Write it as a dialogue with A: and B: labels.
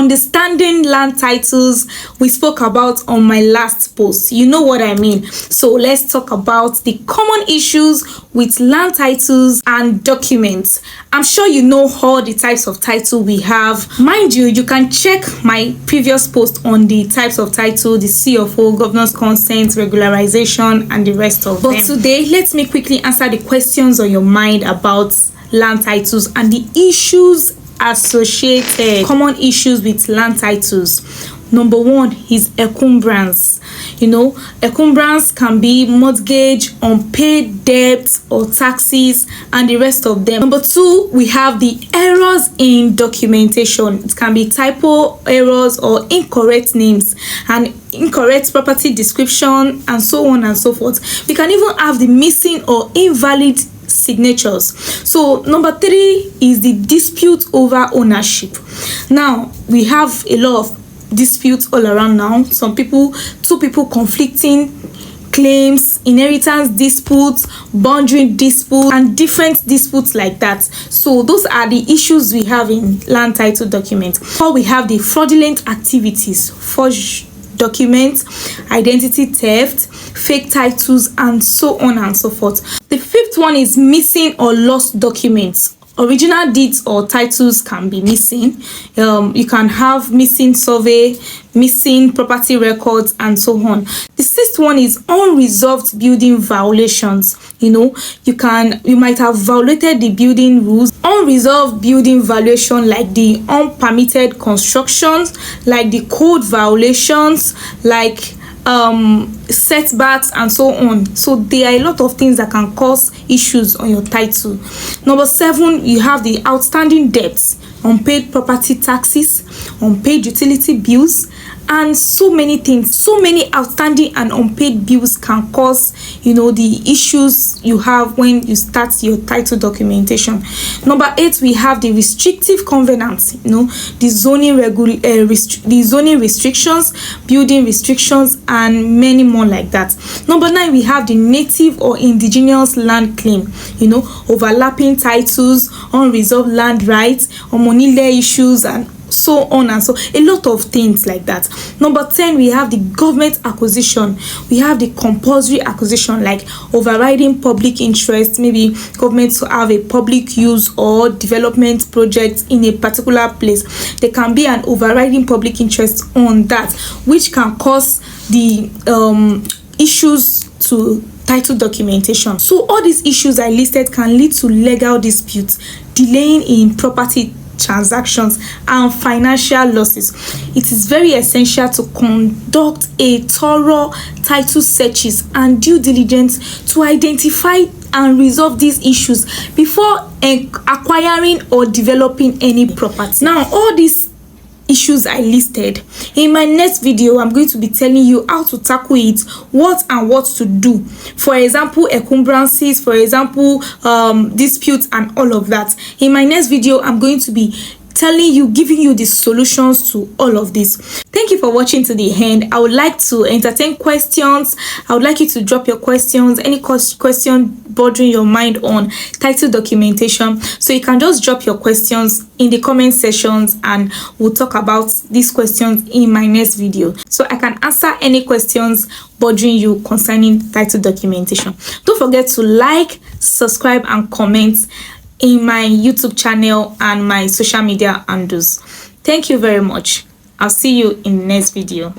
A: understanding land titles we spoke about on my last post. You know what I mean. So let's talk about the common issues with land titles and documents. I'm sure you know all the types of title we have. Mind you, you can check my previous post on the types of title, the CFO, governor's consent, regularization, and the rest of them. But today, let me quickly answer the questions on your mind about land titles and the issues associated. Common issues with land titles. Number one is encumbrance. Encumbrance can be mortgage, unpaid debts or taxes, and the rest of them. Number two, we have the errors in documentation. It can be typo errors or incorrect names and incorrect property description, and so on and so forth. We can even have the missing or invalid signatures. So number three is the dispute over ownership. Now we have a lot of disputes all around now. Two people conflicting claims, inheritance disputes, boundary disputes, and different disputes like that. So those are the issues we have in land title documents. Or we have the fraudulent activities, forged documents, identity theft, fake titles, and so on and so forth. The fifth one is missing or lost documents. Original deeds or titles can be missing. You can have missing survey, missing property records, and so on. The sixth one is unresolved building violations. You might have violated the building rules. Unresolved building violation, like the unpermitted constructions, like the code violations, like setbacks, and so on. So there are a lot of things that can cause issues on your title. Number seven, you have the outstanding debts, unpaid property taxes, unpaid utility bills, and so many things. So many outstanding and unpaid bills can cause the issues you have when you start your title documentation. Number eight, we have the restrictive covenants, the zoning restrictions, building restrictions, and many more like that. Number nine, we have the native or indigenous land claim, overlapping titles, unresolved land rights, homonile issues, and so on and so a lot of things like that. Number 10, we have the government acquisition. We have the compulsory acquisition, like overriding public interest, maybe government to have a public use or development project in a particular place. There can be an overriding public interest on that, which can cause the issues to title documentation. So all these issues I listed can lead to legal disputes, delaying in property transactions, and financial losses. It is very essential to conduct a thorough title searches and due diligence to identify and resolve these issues before acquiring or developing any property. Now, all these issues I listed, in my next video I'm going to be telling you how to tackle it, what to do. For example, encumbrances, for example, disputes, and all of that. In my next video I'm going to be giving you the solutions to all of this. Thank you for watching to the end. I would like to entertain questions. I would like you to drop your questions, any question bothering your mind on title documentation. So you can just drop your questions in the comment sections and we'll talk about these questions in my next video, so I can answer any questions bothering you concerning title documentation. Don't forget to like, subscribe, and comment in my YouTube channel and my social media handles. Thank you very much. I'll see you in the next video.